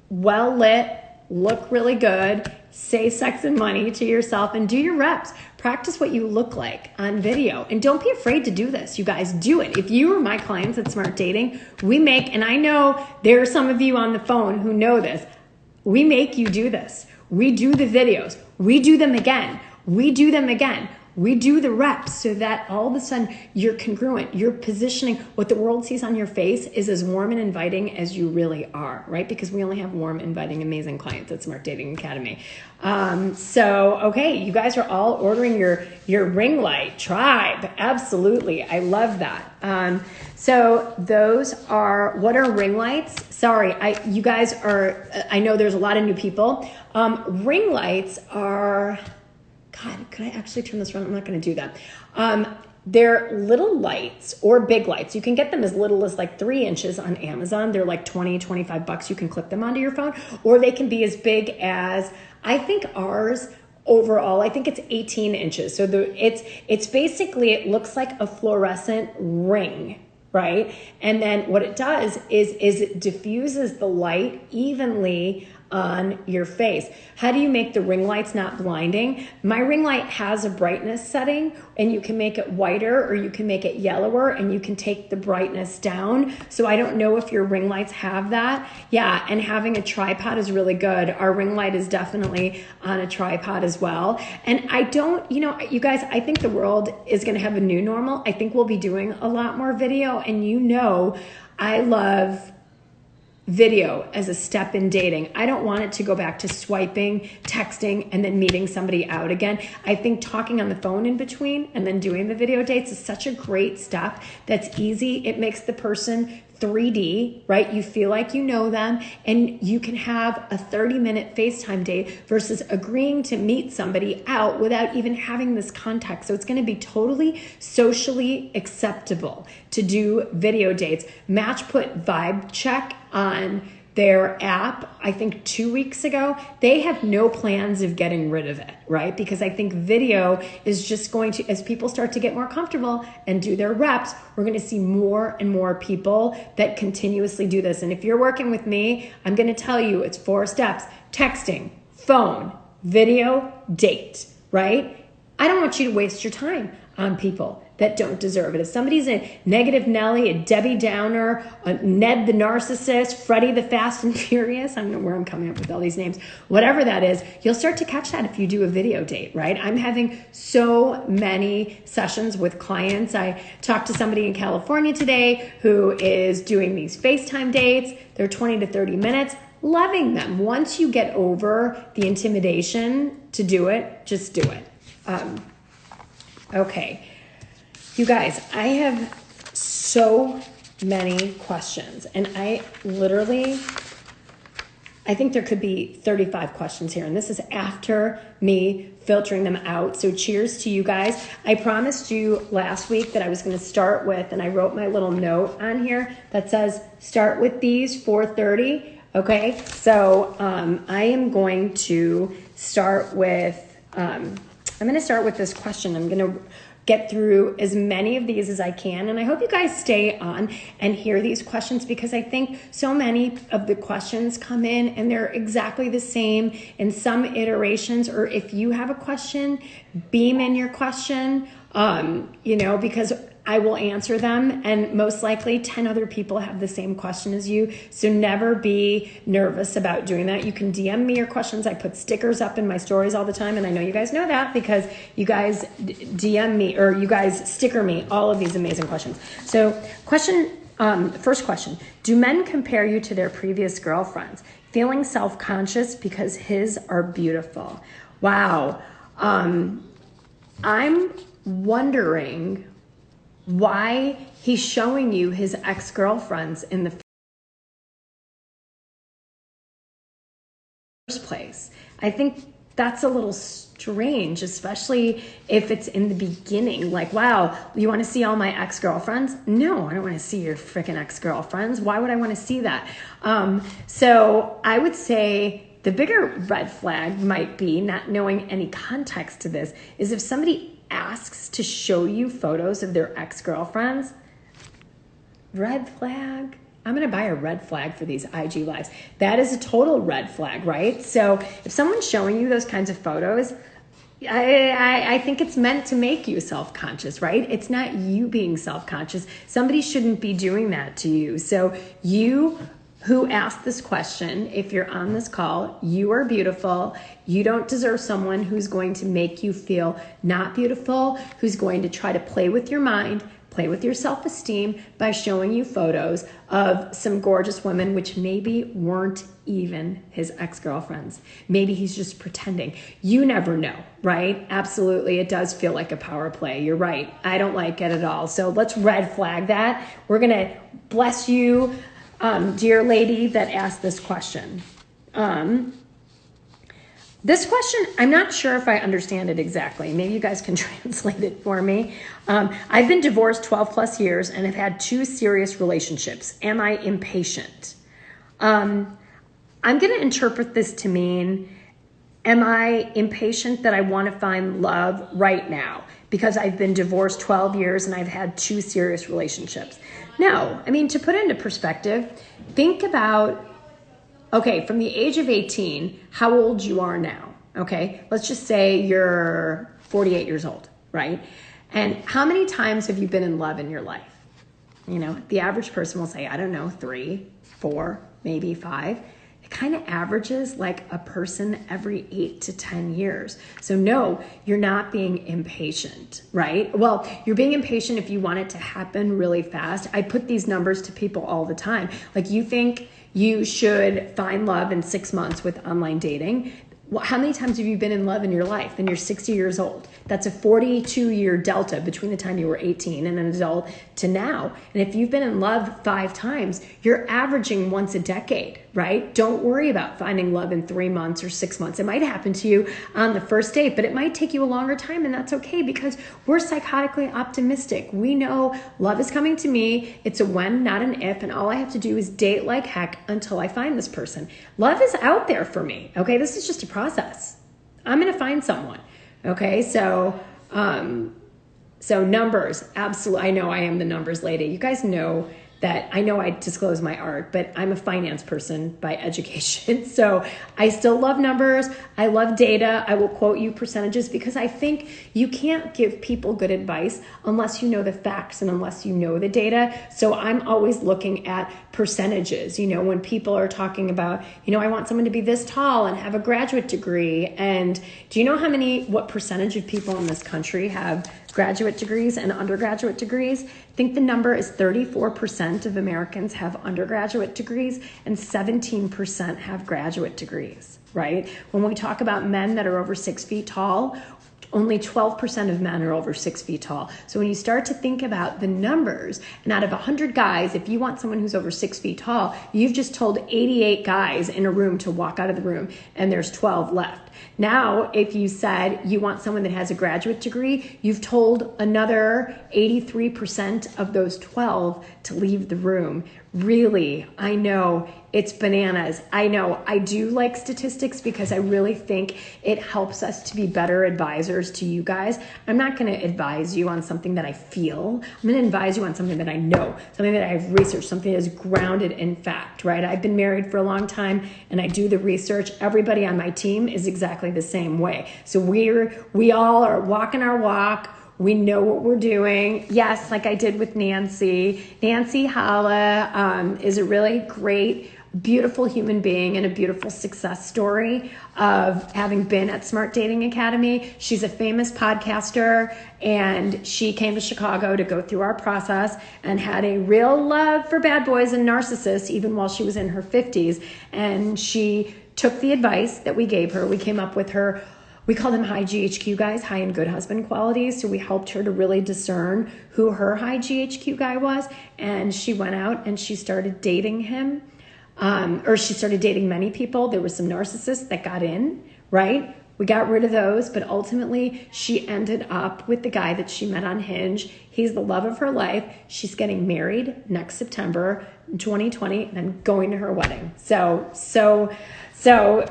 well lit, look really good, say sex and money to yourself, and do your reps. Practice what you look like on video. And don't be afraid to do this. You guys, do it. If you are my clients at Smart Dating, we make, and I know there are some of you on the phone who know this, we make you do this. We do the videos. We do them again. We do them again. We do the reps so that all of a sudden you're congruent. You're positioning what the world sees on your face is as warm and inviting as you really are, right? Because we only have warm, inviting, amazing clients at Smart Dating Academy. Okay, you guys are all ordering your ring light tribe. Absolutely. I love that. So those are, what are ring lights? Sorry, you guys are, I know there's a lot of new people. Ring lights are, God, could I actually turn this around? I'm not going to do that. They're little lights or big lights. You can get them as little as like 3 inches on Amazon. They're like $20, $25. You can clip them onto your phone, or they can be as big as, I think ours overall, I think it's 18 inches. So it's basically, it looks like a fluorescent ring, right? And then what it does is it diffuses the light evenly on your face. How do you make the ring lights not blinding? My ring light has a brightness setting, and you can make it whiter or you can make it yellower, and you can take the brightness down. So I don't know if your ring lights have that. Yeah, and having a tripod is really good. Our ring light is definitely on a tripod as well. And I don't, you guys, I think the world is going to have a new normal. I think we'll be doing a lot more video, and I love video as a step in dating. I don't want it to go back to swiping, texting, and then meeting somebody out again. I think talking on the phone in between and then doing the video dates is such a great step. That's easy. It makes the person 3D, right? You feel like you know them, and you can have a 30-minute FaceTime date versus agreeing to meet somebody out without even having this contact. So it's going to be totally socially acceptable to do video dates. Match put Vibe Check on their app, I think 2 weeks ago. They have no plans of getting rid of it, right? Because I think video is just going to, as people start to get more comfortable and do their reps, we're going to see more and more people that continuously do this. And if you're working with me, I'm going to tell you it's 4 steps: texting, phone, video, date, right? I don't want you to waste your time on people that don't deserve it. If somebody's a negative Nelly, a Debbie Downer, a Ned the narcissist, Freddie the Fast and Furious, I don't know where I'm coming up with all these names, whatever that is, you'll start to catch that if you do a video date, right? I'm having so many sessions with clients. I talked to somebody in California today who is doing these FaceTime dates. They're 20 to 30 minutes. Loving them. Once you get over the intimidation to do it, just do it. Okay. You guys, I have so many questions, and I think there could be 35 questions here, and this is after me filtering them out. So cheers to you guys. I promised you last week that I was going to start with, and I wrote my little note on here that says start with these 4:30. Okay, so I am going to start with this question. I'm going to get through as many of these as I can. And I hope you guys stay on and hear these questions, because I think so many of the questions come in and they're exactly the same in some iterations. Or if you have a question, beam in your question, because I will answer them, and most likely 10 other people have the same question as you. So never be nervous about doing that. You can DM me your questions. I put stickers up in my stories all the time, and I know you guys know that because you guys DM me, or you guys sticker me all of these amazing questions. So first question, do men compare you to their previous girlfriends, feeling self-conscious because his are beautiful? Wow. I'm wondering why he's showing you his ex-girlfriends in the first place. I think that's a little strange, especially if it's in the beginning. Like, wow, you want to see all my ex-girlfriends? No, I don't want to see your freaking ex-girlfriends. Why would I want to see that? So I would say the bigger red flag might be, not knowing any context to this, is if somebody asks to show you photos of their ex-girlfriends. Red flag. I'm going to buy a red flag for these IG lives. That is a total red flag, right? So if someone's showing you those kinds of photos, I think it's meant to make you self-conscious, right? It's not you being self-conscious. Somebody shouldn't be doing that to you. So you who asked this question, if you're on this call, you are beautiful. You don't deserve someone who's going to make you feel not beautiful, who's going to try to play with your mind, play with your self-esteem by showing you photos of some gorgeous women, which maybe weren't even his ex-girlfriends. Maybe he's just pretending. You never know, right? Absolutely. It does feel like a power play. You're right. I don't like it at all. So let's red flag that. We're going to bless you, dear lady that asked this question. This question, I'm not sure if I understand it exactly. Maybe you guys can translate it for me. I've been divorced 12 plus years and have had 2 serious relationships. Am I impatient? I'm going to interpret this to mean, am I impatient that I want to find love right now because I've been divorced 12 years and I've had 2 serious relationships? No. I mean, to put it into perspective, think about, okay, from the age of 18, how old you are now, okay? Let's just say you're 48 years old, right? And how many times have you been in love in your life? You know, the average person will say, I don't know, 3, 4, maybe 5. It kind of averages like a person every 8 to 10 years. So no, you're not being impatient, right? Well, you're being impatient if you want it to happen really fast. I put these numbers to people all the time. Like, you think you should find love in 6 months with online dating. Well, how many times have you been in love in your life? And you're 60 years old. That's a 42-year delta between the time you were 18 and an adult to now. And if you've been in love 5 times, you're averaging once a decade, right? Don't worry about finding love in 3 months or 6 months. It might happen to you on the first date, but it might take you a longer time, and that's okay because we're psychotically optimistic. We know love is coming to me. It's a when, not an if, and all I have to do is date like heck until I find this person. Love is out there for me, okay? This is just a process. I'm going to find someone, okay? So numbers, absolutely. I know I am the numbers lady. You guys know that I know I disclose my art, but I'm a finance person by education. So I still love numbers. I love data. I will quote you percentages because I think you can't give people good advice unless you know the facts and unless you know the data. So I'm always looking at percentages. You know, when people are talking about, you know, I want someone to be this tall and have a graduate degree. And do you know what percentage of people in this country have graduate degrees and undergraduate degrees? I think the number is 34% of Americans have undergraduate degrees and 17% have graduate degrees, right? When we talk about men that are over 6 feet tall, Only 12% of men are over 6 feet tall. So when you start to think about the numbers, and out of 100 guys, if you want someone who's over 6 feet tall, you've just told 88 guys in a room to walk out of the room, and there's 12 left. Now, if you said you want someone that has a graduate degree, you've told another 83% of those 12 to leave the room. Really, I know it's bananas. I know I do like statistics because I really think it helps us to be better advisors to you guys. I'm not going to advise you on something that I feel. I'm going to advise you on something that I know, something that I've researched, something that is grounded in fact, right? I've been married for a long time and I do the research. Everybody on my team is exactly the same way. So we all are walking our walk. We know what we're doing. Yes, like I did with Nancy. Nancy Holla is a really great, beautiful human being and a beautiful success story of having been at Smart Dating Academy. She's a famous podcaster, and she came to Chicago to go through our process and had a real love for bad boys and narcissists even while she was in her 50s. And she took the advice that we gave her. We came up with her, we call them high GHQ guys, high and good husband qualities. So we helped her to really discern who her high GHQ guy was. And she went out and she started dating him. Or she started dating many people. There were some narcissists that got in, right? We got rid of those, but ultimately she ended up with the guy that she met on Hinge. He's the love of her life. She's getting married next September 2020, and I'm going to her wedding. So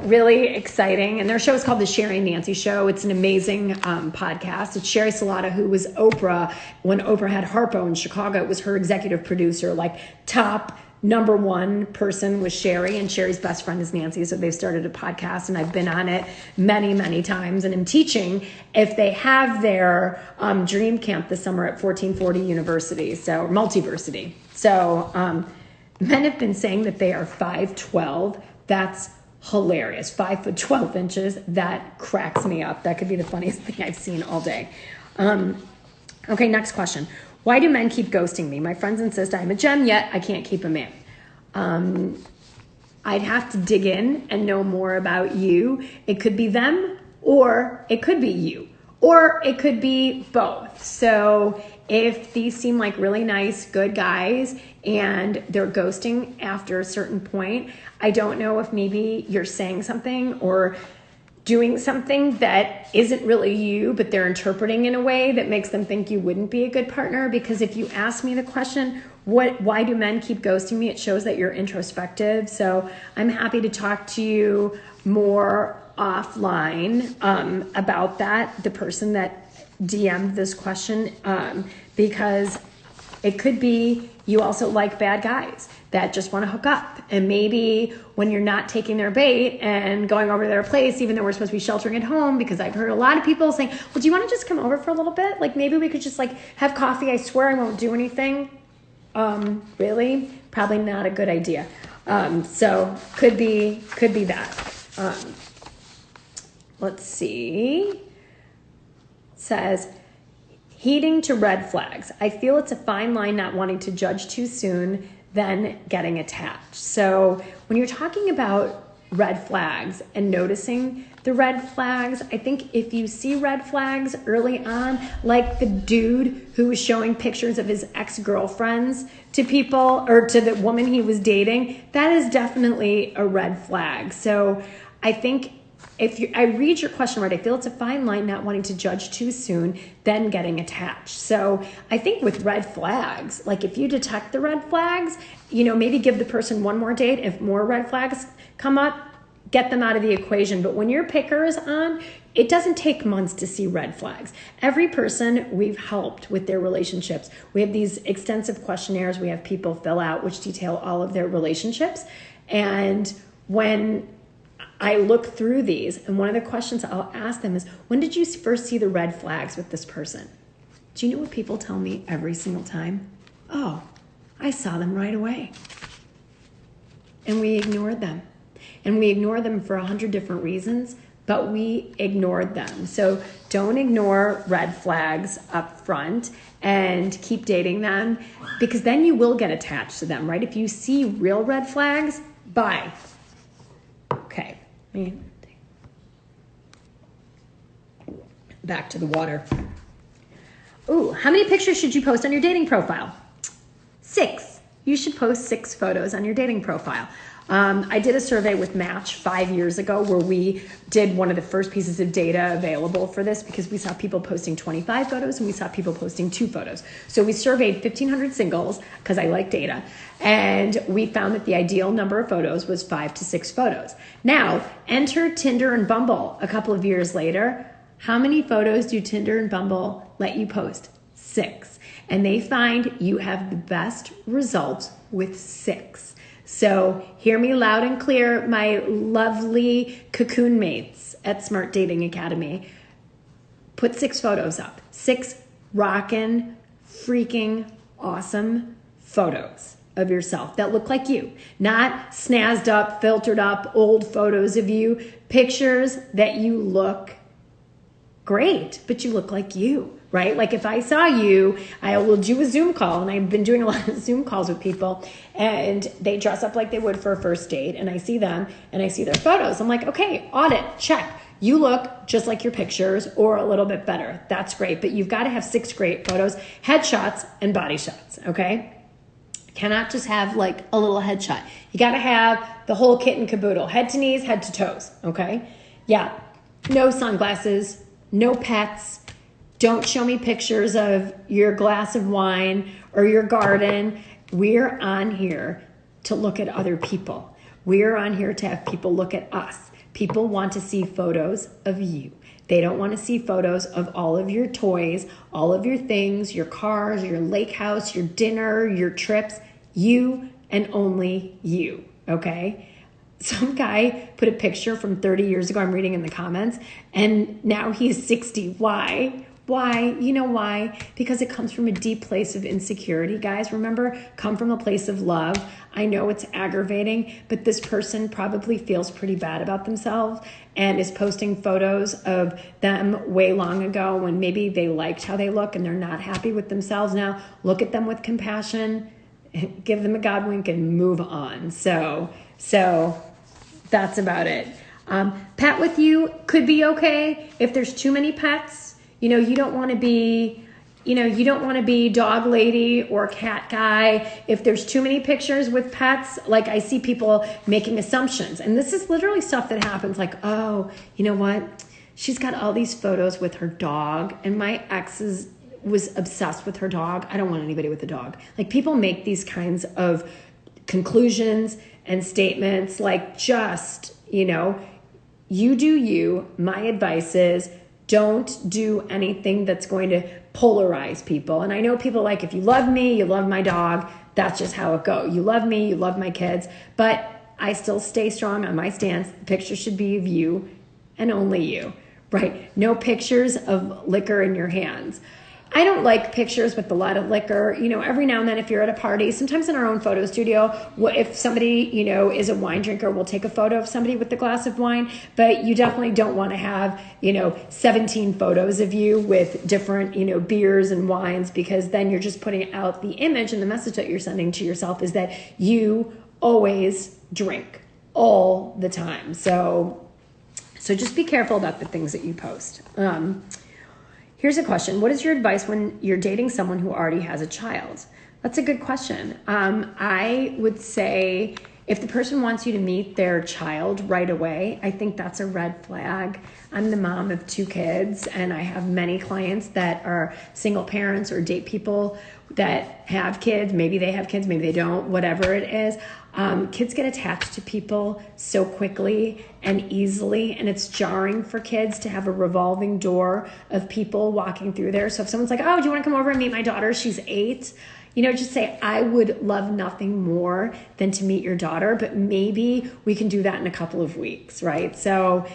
really exciting. And their show is called The Sherry and Nancy Show. It's an amazing podcast. It's Sherry Salata, who was Oprah when Oprah had Harpo in Chicago. It was her executive producer, like top number one person was Sherry, and Sherry's best friend is Nancy. So they've started a podcast, and I've been on it many, many times. And I'm teaching if they have their dream camp this summer at 1440 University, so Multiversity. So men have been saying that they are 5'12". That's hilarious. 5 foot 12 inches. That cracks me up. That could be the funniest thing I've seen all day. Okay, next question. Why do men keep ghosting me? My friends insist I'm a gem, yet I can't keep them in. I'd have to dig in and know more about you. It could be them, or it could be you, or it could be both. So if these seem like really nice, good guys, and they're ghosting after a certain point, I don't know if maybe you're saying something or doing something that isn't really you, but they're interpreting in a way that makes them think you wouldn't be a good partner. Because if you ask me the question, why do men keep ghosting me? It shows that you're introspective. So I'm happy to talk to you more offline about that, the person that DM'd this question, because it could be you also like bad guys that just want to hook up. And maybe when you're not taking their bait and going over to their place, even though we're supposed to be sheltering at home, because I've heard a lot of people saying, well, do you want to just come over for a little bit? Like maybe we could just like have coffee. I swear I won't do anything. Really? Probably not a good idea. So could be that. Let's see. It says, heeding to red flags. I feel it's a fine line not wanting to judge too soon, then getting attached. So when you're talking about red flags and noticing the red flags, I think if you see red flags early on, like the dude who was showing pictures of his ex-girlfriends to people or to the woman he was dating, that is definitely a red flag. So I think I read your question right, I feel it's a fine line not wanting to judge too soon, then getting attached. So I think with red flags, like if you detect the red flags, maybe give the person one more date. If more red flags come up, get them out of the equation. But when your picker is on, it doesn't take months to see red flags. Every person we've helped with their relationships, we have these extensive questionnaires we have people fill out which detail all of their relationships. And when I look through these, and one of the questions I'll ask them is, when did you first see the red flags with this person? Do you know what people tell me every single time? Oh, I saw them right away. And we ignored them. And we ignored them for 100 different reasons, but we ignored them. So don't ignore red flags up front and keep dating them, because then you will get attached to them, right? If you see real red flags, bye. Okay. back to the water. Ooh, how many pictures should you post on your dating profile? 6. You should post 6 photos on your dating profile. I did a survey with Match 5 years ago where we did one of the first pieces of data available for this because we saw people posting 25 photos and we saw people posting 2 photos. So we surveyed 1,500 singles because I like data, and we found that the ideal number of photos was 5 to 6 photos. Now, enter Tinder and Bumble a couple of years later. How many photos do Tinder and Bumble let you post? 6. And they find you have the best results with 6. So hear me loud and clear, my lovely cocoon mates at Smart Dating Academy. Put 6 photos up. 6 rockin', freaking awesome photos of yourself that look like you. Not snazzed up, filtered up, old photos of you. Pictures that you look great, but you look like you. Right? Like if I saw you, I will do a Zoom call, and I've been doing a lot of Zoom calls with people, and they dress up like they would for a first date, and I see them and I see their photos. I'm like, okay, audit, check. You look just like your pictures or a little bit better. That's great. But you've got to have 6 great photos, headshots and body shots. Okay. Cannot just have like a little headshot. You got to have the whole kit and caboodle, head to knees, head to toes. Okay. Yeah. No sunglasses, no pets. Don't show me pictures of your glass of wine or your garden. We're on here to look at other people. We're on here to have people look at us. People want to see photos of you. They don't want to see photos of all of your toys, all of your things, your cars, your lake house, your dinner, your trips. You and only you, okay? Some guy put a picture from 30 years ago, I'm reading in the comments, and now he's 60. Why? Why? You know why? Because it comes from a deep place of insecurity, guys. Remember, come from a place of love. I know it's aggravating, but this person probably feels pretty bad about themselves and is posting photos of them way long ago when maybe they liked how they look and they're not happy with themselves now. Look at them with compassion, give them a God wink, and move on. So that's about it. Pet with you could be okay if there's too many pets. You know, you don't want to be dog lady or cat guy. If there's too many pictures with pets, like I see people making assumptions. And this is literally stuff that happens like, oh, you know what? She's got all these photos with her dog, and my ex was obsessed with her dog. I don't want anybody with a dog. Like people make these kinds of conclusions and statements like just, you do you. My advice is, don't do anything that's going to polarize people. And I know people like, if you love me, you love my dog. That's just how it goes. You love me, you love my kids. But I still stay strong on my stance. The picture should be of you and only you, right? No pictures of liquor in your hands. I don't like pictures with a lot of liquor. Every now and then if you're at a party, sometimes in our own photo studio, if somebody, is a wine drinker, we'll take a photo of somebody with a glass of wine, but you definitely don't want to have, 17 photos of you with different, beers and wines, because then you're just putting out the image, and the message that you're sending to yourself is that you always drink all the time. So just be careful about the things that you post. Here's a question. What is your advice when you're dating someone who already has a child? That's a good question. I would say if the person wants you to meet their child right away, I think that's a red flag. I'm the mom of 2 kids, and I have many clients that are single parents or date people that have kids. Maybe they have kids, maybe they don't, whatever it is. Kids get attached to people so quickly and easily, and it's jarring for kids to have a revolving door of people walking through there. So if someone's like, oh, do you want to come over and meet my daughter? She's 8. Just say, I would love nothing more than to meet your daughter, but maybe we can do that in a couple of weeks, right? So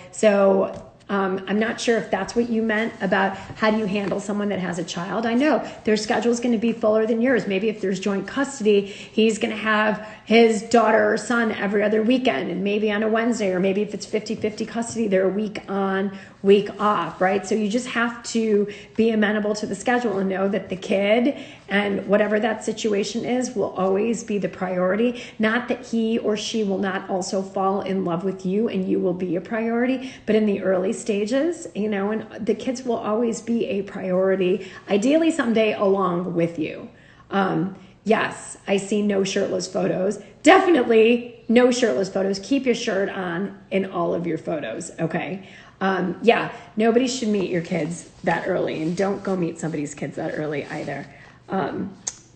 I'm not sure if that's what you meant about how do you handle someone that has a child. I know their schedule is going to be fuller than yours. Maybe if there's joint custody, he's going to have his daughter or son every other weekend, and maybe on a Wednesday, or maybe if it's 50-50 custody, they're a week on, week off, right? So you just have to be amenable to the schedule and know that the kid and whatever that situation is will always be the priority. Not that he or she will not also fall in love with you and you will be a priority, but in the early stages, and the kids will always be a priority, ideally someday along with you. Yes, I see no shirtless photos. Definitely no shirtless photos. Keep your shirt on in all of your photos, okay? Nobody should meet your kids that early, and don't go meet somebody's kids that early either.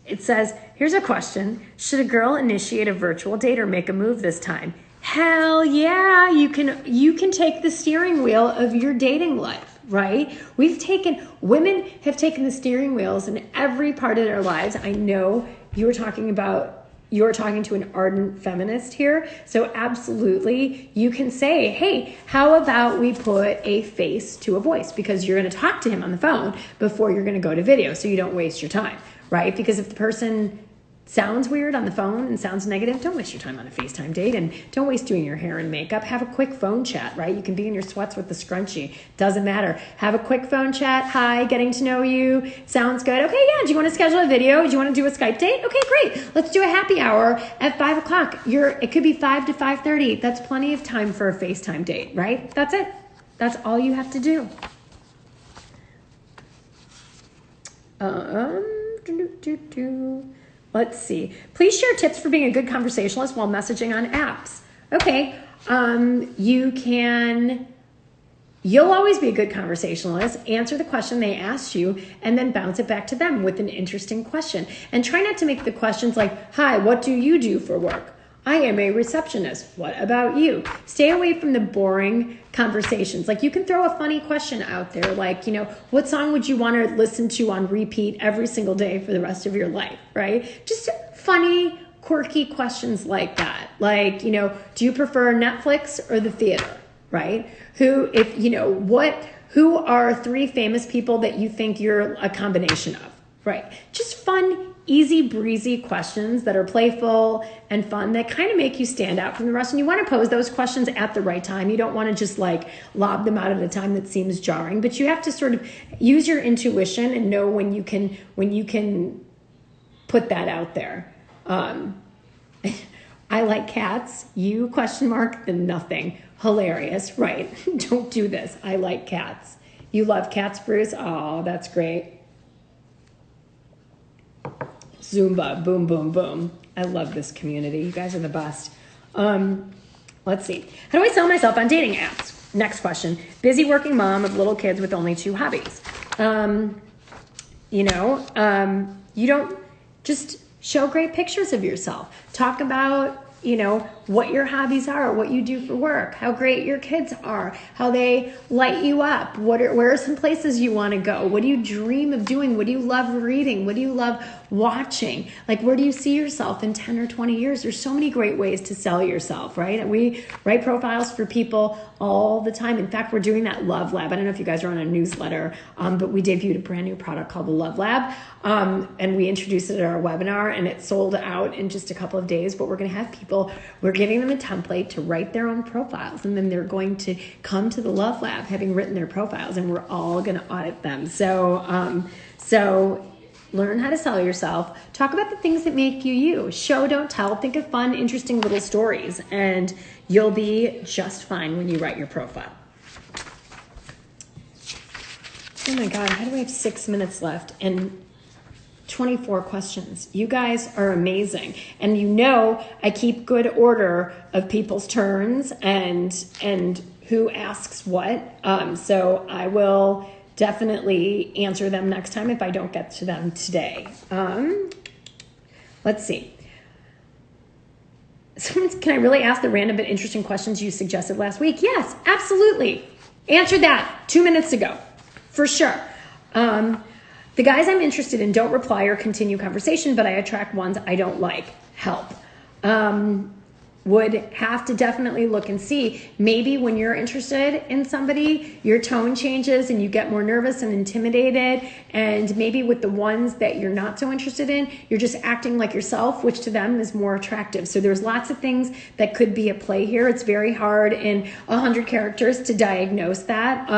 It says, here's a question. Should a girl initiate a virtual date or make a move this time? Hell yeah, you can take the steering wheel of your dating life, right? Women have taken the steering wheels in every part of their lives. I know you're talking to an ardent feminist here. So absolutely, you can say, hey, how about we put a face to a voice? Because you're going to talk to him on the phone before you're going to go to video, so you don't waste your time, right? Because if the person sounds weird on the phone and sounds negative, don't waste your time on a FaceTime date, and don't waste doing your hair and makeup. Have a quick phone chat, right? You can be in your sweats with the scrunchie. Doesn't matter. Have a quick phone chat. Hi, getting to know you. Sounds good. Okay, yeah. Do you want to schedule a video? Do you want to do a Skype date? Okay, great. Let's do a happy hour at 5 o'clock. It could be 5 to 5:30. That's plenty of time for a FaceTime date, right? That's it. That's all you have to do. Let's see. Please share tips for being a good conversationalist while messaging on apps. Okay. You'll always be a good conversationalist. Answer the question they asked you and then bounce it back to them with an interesting question. And try not to make the questions like, hi, what do you do for work? I am a receptionist. What about you? Stay away from the boring conversations. Like, you can throw a funny question out there, like, what song would you want to listen to on repeat every single day for the rest of your life, right? Just funny, quirky questions like that. Like, do you prefer Netflix or the theater, right? Who are 3 famous people that you think you're a combination of, right? Just fun, easy breezy questions that are playful and fun that kind of make you stand out from the rest. And you want to pose those questions at the right time. You don't want to just lob them out at a time that seems jarring, but you have to sort of use your intuition and know when you can put that out there. I like cats. You ? Then nothing. Hilarious, right? Don't do this. I like cats. You love cats, Bruce? Oh, that's great. Zumba, boom, boom, boom. I love this community. You guys are the best. Let's see. How do I sell myself on dating apps? Next question. Busy working mom of little kids with only 2 hobbies. You don't just show great pictures of yourself. Talk about, what your hobbies are, what you do for work, how great your kids are, how they light you up. Where are some places you want to go? What do you dream of doing? What do you love reading? What do you love watching? Like, where do you see yourself in 10 or 20 years? There's so many great ways to sell yourself, right? And we write profiles for people all the time. In fact, we're doing that Love Lab. I don't know if you guys are on a newsletter, but we debuted a brand new product called the Love Lab. And we introduced it at our webinar, and it sold out in just a couple of days. But we're going to have people, we're giving them a template to write their own profiles, and then they're going to come to the Love Lab having written their profiles, and we're all going to audit them. So learn how to sell yourself. Talk about the things that make you you. Show, don't tell. Think of fun, interesting little stories, and you'll be just fine when you write your profile. Oh my God, how do I have 6 minutes left and 24 questions? You guys are amazing. And I keep good order of people's turns and who asks what. So I will definitely answer them next time if I don't get to them today. Let's see. Can I really ask the random but interesting questions you suggested last week? Yes, absolutely. Answered that 2 minutes ago, for sure. The guys I'm interested in don't reply or continue conversation, but I attract ones I don't like. Help. would have to definitely look and see. Maybe when you're interested in somebody, your tone changes and you get more nervous and intimidated. And maybe with the ones that you're not so interested in, you're just acting like yourself, which to them is more attractive. So there's lots of things that could be at play here. It's very hard in 100 characters to diagnose that.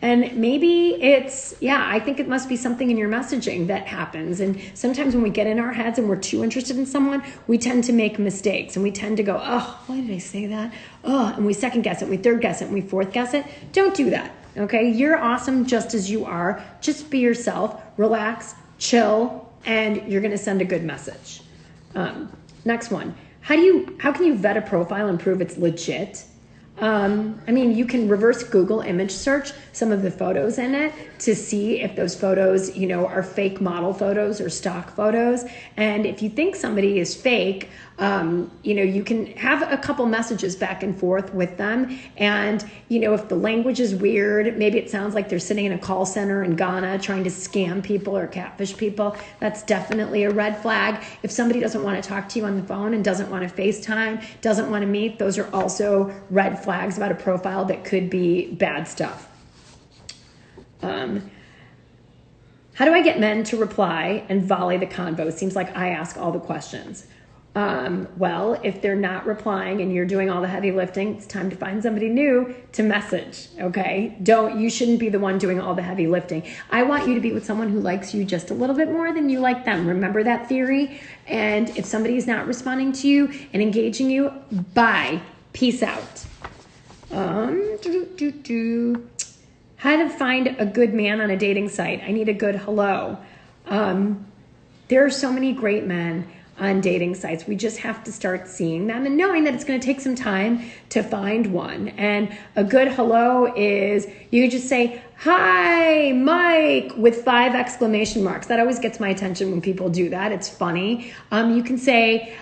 And maybe I think it must be something in your messaging that happens. And sometimes when we get in our heads and we're too interested in someone, we tend to make mistakes and we tend to go, oh, why did I say that? Oh, and we second guess it, we third guess it, and we fourth guess it. Don't do that, okay? You're awesome just as you are. Just be yourself, relax, chill, and you're gonna send a good message. Next one, how can you vet a profile and prove it's legit? You can reverse Google image search some of the photos in it to see if those photos, are fake model photos or stock photos. And if you think somebody is fake, you can have a couple messages back and forth with them. And, if the language is weird, maybe it sounds like they're sitting in a call center in Ghana trying to scam people or catfish people. That's definitely a red flag. If somebody doesn't want to talk to you on the phone and doesn't want to FaceTime, doesn't want to meet, those are also red flags about a profile that could be bad stuff. How do I get men to reply and volley the convo? Seems like I ask all the questions. Well, if they're not replying and you're doing all the heavy lifting, it's time to find somebody new to message, okay? You shouldn't be the one doing all the heavy lifting. I want you to be with someone who likes you just a little bit more than you like them. Remember that theory? And if somebody's not responding to you and engaging you, bye. Peace out. How to find a good man on a dating site. I need a good hello. There are so many great men on dating sites. We just have to start seeing them and knowing that it's going to take some time to find one. And a good hello is, you can just say, hi, Mike, with 5 exclamation marks. That always gets my attention when people do that. It's funny. You can say,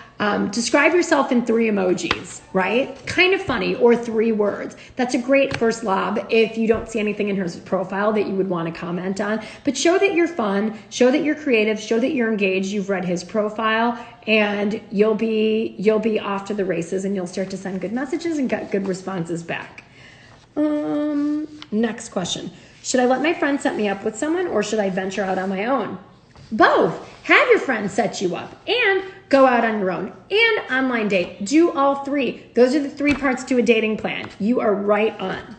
describe yourself in 3 emojis, right? Kind of funny, or 3 words. That's a great first lob if you don't see anything in her profile that you would want to comment on. But show that you're fun, show that you're creative, show that you're engaged, you've read his profile, and you'll be off to the races, and you'll start to send good messages and get good responses back. Next question. Should I let my friend set me up with someone, or should I venture out on my own? Both. Have your friends set you up and go out on your own and online date. Do all 3. Those are the 3 parts to a dating plan. You are right on.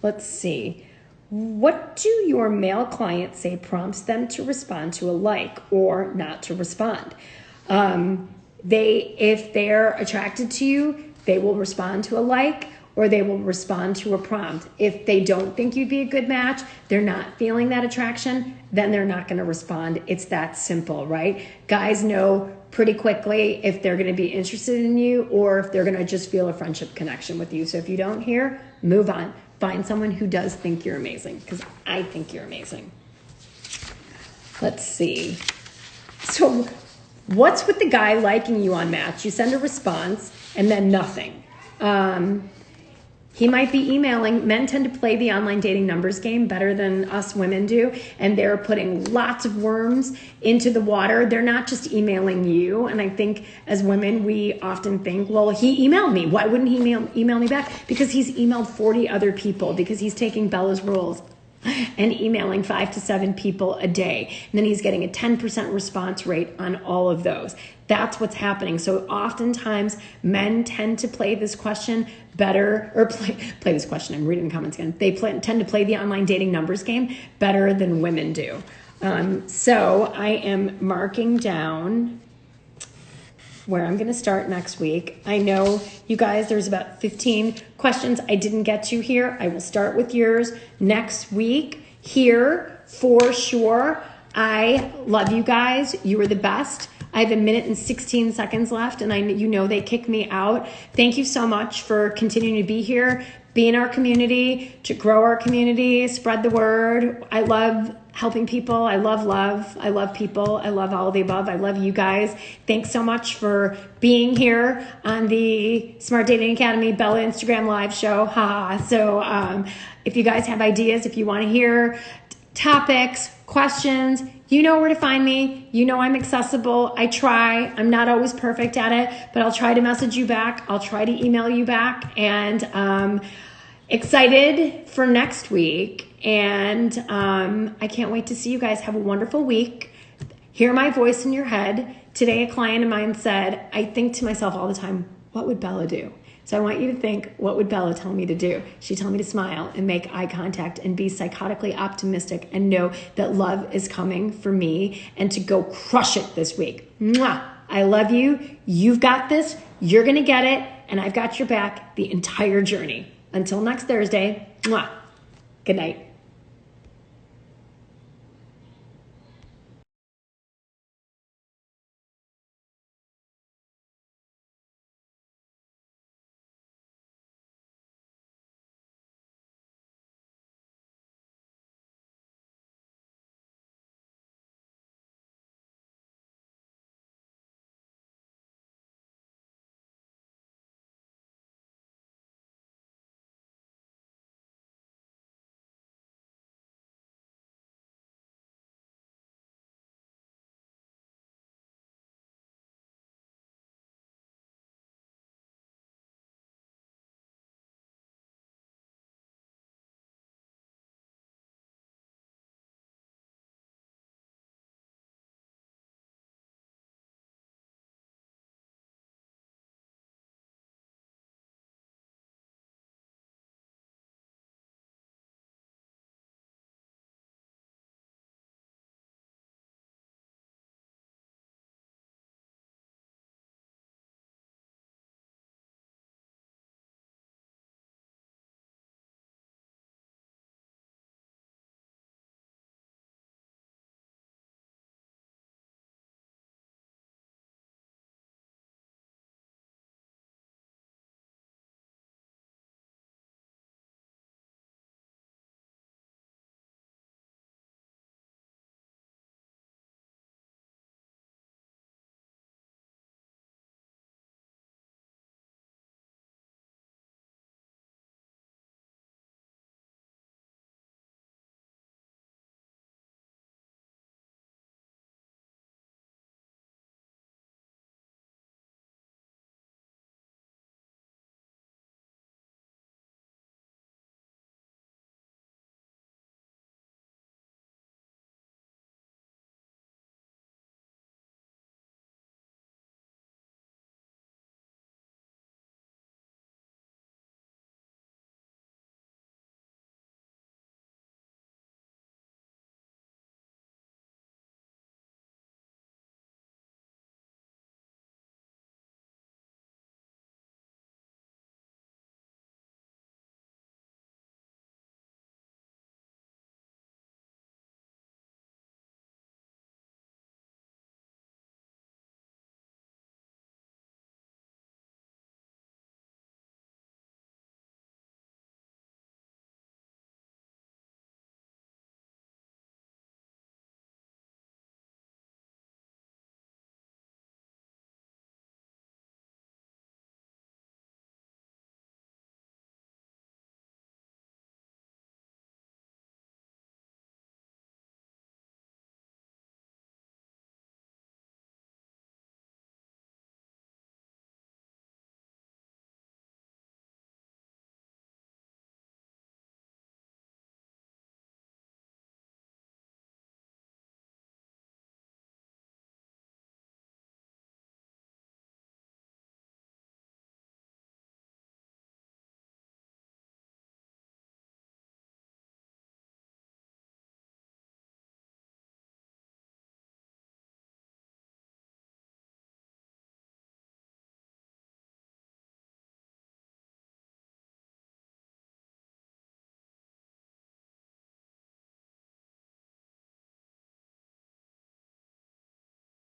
Let's see. What do your male clients say prompts them to respond to a like or not to respond? If they're attracted to you, they will respond to a like, or they will respond to a prompt. If they don't think you'd be a good match, they're not feeling that attraction, then they're not going to respond. It's that simple, right? Guys know pretty quickly if they're going to be interested in you or if they're going to just feel a friendship connection with you. So if you don't hear, move on. Find someone who does think you're amazing, because I think you're amazing. Let's see. So what's with the guy liking you on Match? You send a response and then nothing. He might be emailing. Men tend to play the online dating numbers game better than us women do, and they're putting lots of worms into the water. They're not just emailing you, and I think as women, we often think, well, he emailed me. Why wouldn't he email me back? Because he's emailed 40 other people, because he's taking Bela's rules and emailing 5 to 7 people a day. And then he's getting a 10% response rate on all of those. That's what's happening. So oftentimes men tend to play this question better, or play this question. I'm reading the comments again. They tend to play the online dating numbers game better than women do. So I am marking down where I'm going to start next week. I know you guys, there's about 15 questions I didn't get to here. I will start with yours next week here for sure. I love you guys. You are the best. I have 1 minute and 16 seconds left, and they kick me out. Thank you so much for continuing to be here, be in our community, to grow our community, spread the word. I love helping people. I love love. I love people. I love all of the above. I love you guys. Thanks so much for being here on the Smart Dating Academy Bella Instagram live show. So if you guys have ideas, if you want to hear topics, questions, you know where to find me. You know I'm accessible. I try. I'm not always perfect at it, but I'll try to message you back. I'll try to email you back. And excited for next week. And I can't wait to see you guys. Have a wonderful week. Hear my voice in your head. Today, a client of mine said, I think to myself all the time, what would Bela do? So I want you to think, what would Bela tell me to do? She'd tell me to smile and make eye contact and be psychotically optimistic and know that love is coming for me and to go crush it this week. Mwah! I love you. You've got this. You're going to get it. And I've got your back the entire journey. Until next Thursday. Mwah! Good night.